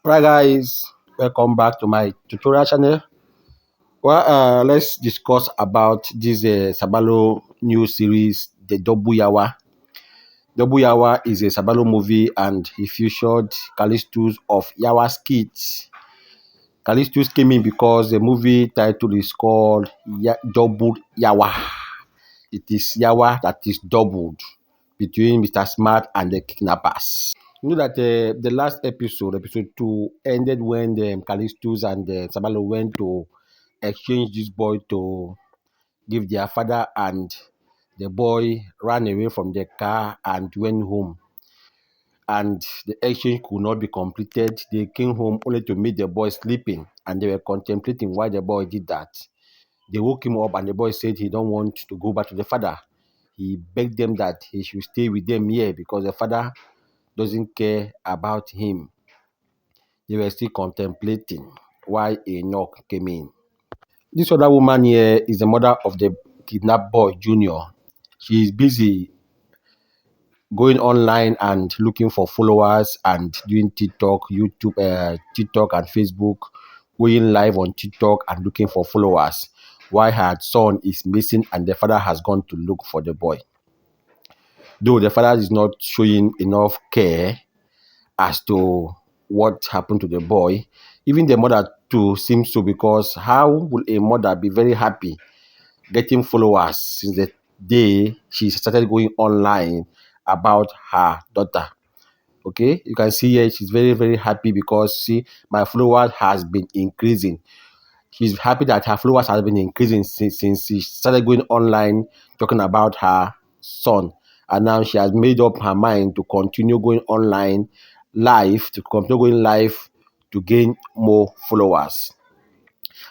Right, guys, welcome back to my tutorial channel. Let's discuss about this Sabalo new series, the Double Yawa. Double Yawa is a Sabalo movie, and he featured Kalistus of Yawa's kids. Kalistus came in because the movie title is called Double Yawa. It is Yawa that is doubled between Mr. Smart and the kidnappers. You know that the last episode, episode 2, ended when the Kalistus and Sabalo went to exchange this boy to give their father, and the boy ran away from the car and went home. And the exchange could not be completed. They came home only to meet the boy sleeping, and they were contemplating why the boy did that. They woke him up, and the boy said he don't want to go back to the father. He begged them that he should stay with them here because the father doesn't care about him. They were still contemplating why a knock came in. This other woman here is the mother of the kidnapped boy, Junior. She is busy going online and looking for followers and doing TikTok and Facebook, going live on TikTok and looking for followers. Why her son is missing and the father has gone to look for the boy. Though the father is not showing enough care as to what happened to the boy. Even the mother too seems to, because how will a mother be very happy getting followers since the day she started going online about her daughter? Okay, you can see here she's very, very happy because see, my followers has been increasing. She's happy that her followers has been increasing since she started going online talking about her son. And now she has made up her mind to continue going online live, to continue going live to gain more followers.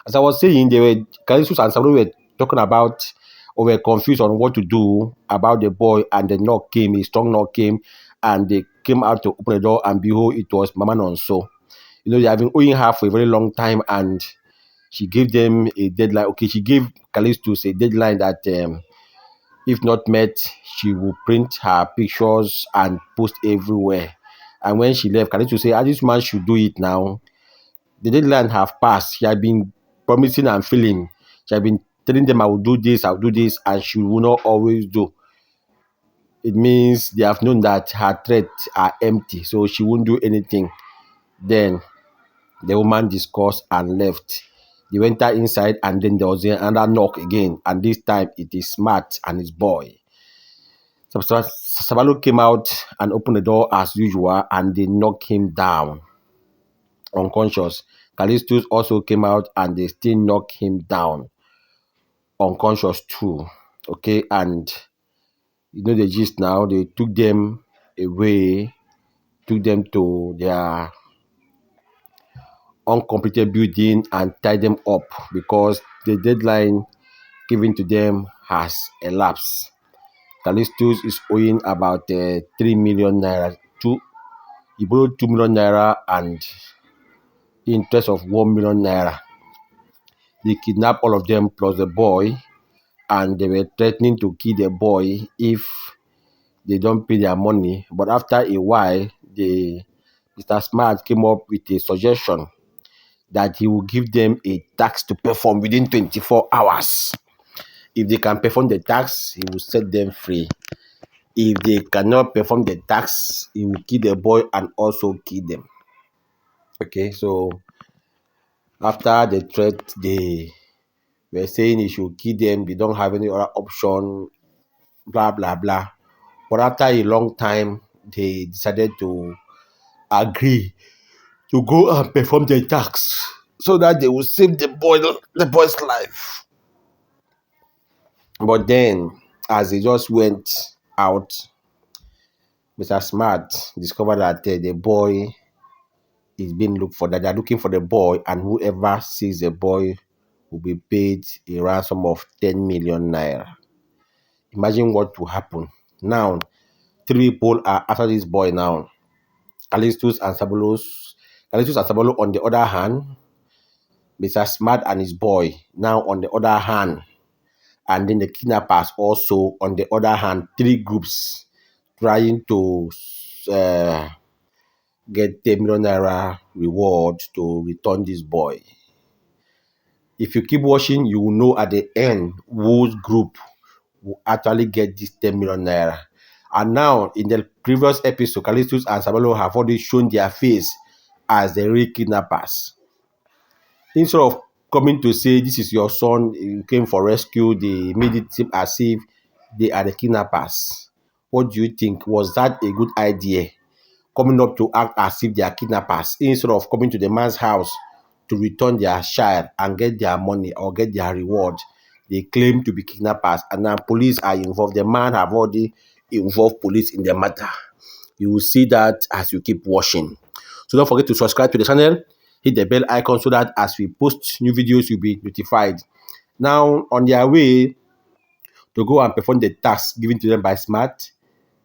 As I was saying, they were Kalistus and Samuel were talking about or were confused on what to do about the boy, and the knock came, a strong knock came, and they came out to open the door, and behold, it was Mama Nonso. You know, they have been owing her for a very long time, and she gave them a deadline. Okay, she gave Kalistus a deadline that if not met, she will print her pictures and post everywhere. And when she left, Kalistus said, this man should do it now. The deadline have passed. She had been promising and feeling. She had been telling them, I will do this, I'll do this, and she will not always do. It means they have known that her threats are empty, so she won't do anything. Then the woman discussed and left. They went out inside, and then there was another knock again, and this time it is Smart and his boy. Sabalo came out and opened the door as usual, and they knocked him down unconscious. Kalistus also came out, and they still knocked him down unconscious too. Okay, and you know the gist now. They took them away, took them to their uncompleted building and tied them up because the deadline given to them has elapsed. Kalistus is owing about 3 million naira. He borrowed 2 million naira and interest of 1 million naira. They kidnapped all of them plus the boy, and they were threatening to kill the boy if they don't pay their money. But after a while, Mr. Smart came up with a suggestion that he will give them a tax to perform within 24 hours. If they can perform the tax, he will set them free. If they cannot perform the tax, he will kill the boy and also kill them. Okay, so after the threat, they were saying he should kill them. They don't have any other option, blah, blah, blah. But after a long time, they decided to agree to go and perform the tax so that they will save the boy's life. But then, as they just went out, Mr. Smart discovered that the boy is being looked for. That they are looking for the boy, and whoever sees the boy will be paid a ransom of 10 million naira. Imagine what will happen. Now, three people are after this boy now. Kalistus and Sabalos. Kalistus and Sabalo on the other hand, Mr. Smart and his boy now on the other hand, and then the kidnappers also on the other hand. Three groups trying to get 10 million naira reward to return this boy. If you keep watching, you will know at the end whose group will actually get this 10 million naira. And now, in the previous episode, Kalistus and Sirbalo have already shown their face as the real kidnappers. Instead of coming to say, this is your son, you came for rescue, they made it seem as if they are the kidnappers. What do you think? Was that a good idea? Coming up to act as if they are kidnappers instead of coming to the man's house to return their child and get their money or get their reward. They claim to be kidnappers, and now police are involved. The man have already involved police in the matter. You will see that as you keep watching. So don't forget to subscribe to the channel, hit the bell icon so that as we post new videos, you'll be notified. Now, on their way to go and perform the task given to them by Smart,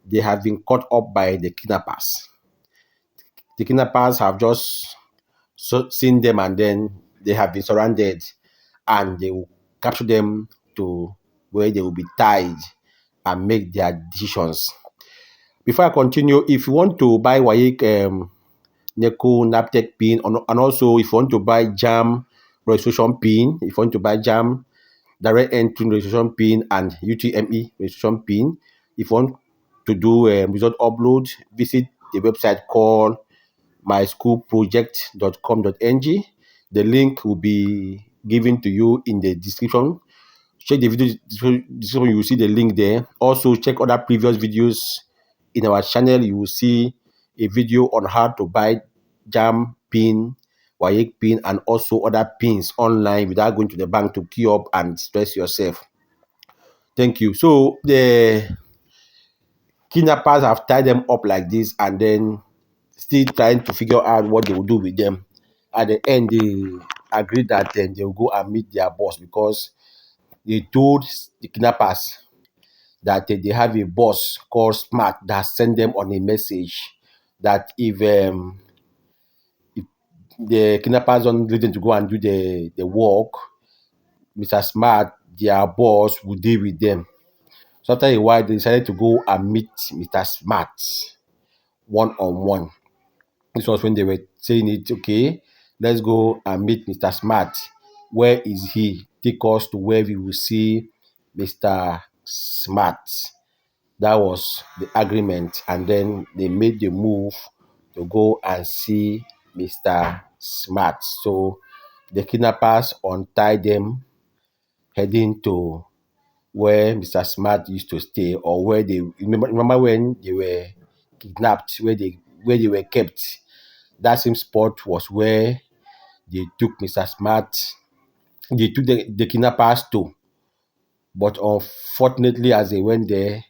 they have been caught up by the kidnappers. The kidnappers have just seen them, and then they have been surrounded, and they will capture them to where they will be tied and make their decisions. Before I continue, if you want to buy WAEC NECO NAPTEC pin, and also if you want to buy JAMB registration pin, if you want to buy JAMB direct entry registration pin and UTME registration pin, if you want to do result upload, visit the website called myschoolproject.com.ng. The link will be given to you in the description. Check the video description, you will see the link there. Also, check other previous videos in our channel. You will see a video on how to buy JAMB pin, WAEC pin, and also other pins online without going to the bank to queue up and stress yourself. Thank you. So the kidnappers have tied them up like this, and then still trying to figure out what they will do with them. At the end, they agreed that they will go and meet their boss, because they told the kidnappers that they have a boss called Smart that sent them on a message that if the kidnappers don't let them to go and do the work, Mr. Smart, their boss, will deal with them. So after a while, they decided to go and meet Mr. Smart one-on-one. This was when they were saying it, okay, let's go and meet Mr. Smart. Where is he? Take us to where we will see Mr. Smart. That was the agreement. And then they made the move to go and see Mr. Smart. So the kidnappers untied them, heading to where Mr. Smart used to stay, or where they remember when they were kidnapped, where they were kept. That same spot was where they took Mr. Smart, they took the kidnappers to. But unfortunately, as they went there,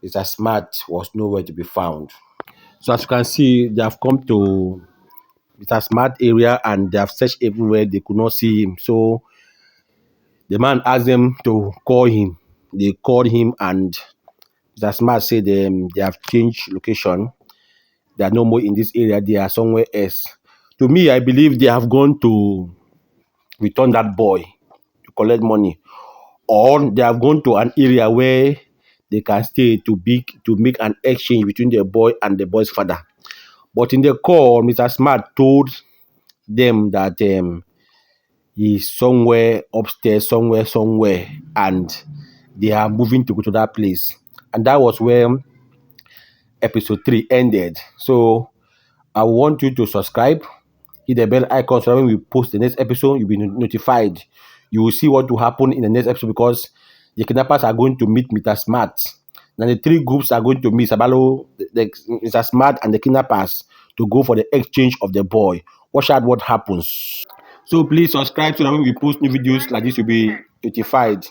Mr. Smart was nowhere to be found. So as you can see, they have come to Mr. Smart area and they have searched everywhere. They could not see him. So the man asked them to call him. They called him, and Mr. Smart said they have changed location. They are no more in this area. They are somewhere else. To me, I believe they have gone to return that boy to collect money, or they have gone to an area where they can stay to make an exchange between the boy and the boy's father. But in the call, Mr. Smart told them that he's somewhere upstairs, somewhere, and they are moving to go to that place. And that was where episode 3 ended. So I want you to subscribe, hit the bell icon, so when we post the next episode, you'll be notified. You will see what will happen in the next episode, because the kidnappers are going to meet Mr. Smart. Now the three groups are going to meet Sirbalo, Mr. Smart, and the kidnappers to go for the exchange of the boy. Watch out what happens. So please subscribe so that when we post new videos like this, you'll be notified.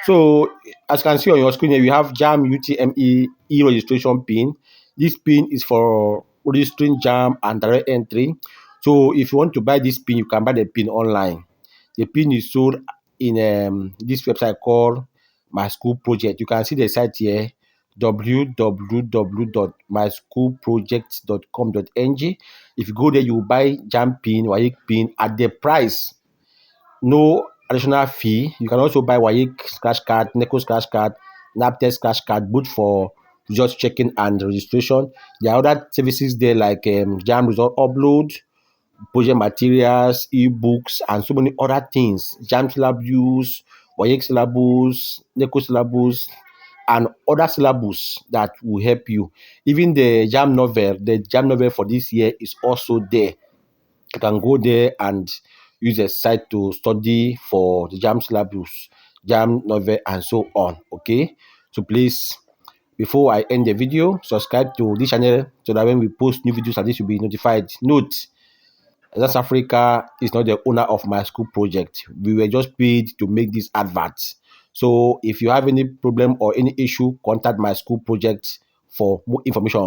So as you can see on your screen here, we have JAMB UTME e-registration pin. This pin is for registering JAMB and direct entry. So if you want to buy this pin, you can buy the pin online. The pin is sold in this website called My School Project. You can see the site here, www.myschoolproject.com.ng. If you go there, you will buy JAMB pin, WAEC pin at the price, no additional fee. You can also buy WAEC scratch card, NECO scratch card, NAPTEC scratch card, both for just checking and registration. There are other services there like JAMB result upload, project materials, ebooks, and so many other things. JAMB syllabus, WAYEK syllabus, NECO syllabus, and other syllabus that will help you. Even the JAMB novel for this year is also there. You can go there and use a site to study for the JAMB syllabus, JAMB novel, and so on. Okay, so please, before I end the video, subscribe to this channel so that when we post new videos like this, you'll be notified. Note, South Africa is not the owner of my school project. We were just paid to make these adverts. So if you have any problem or any issue, contact my school project for more information.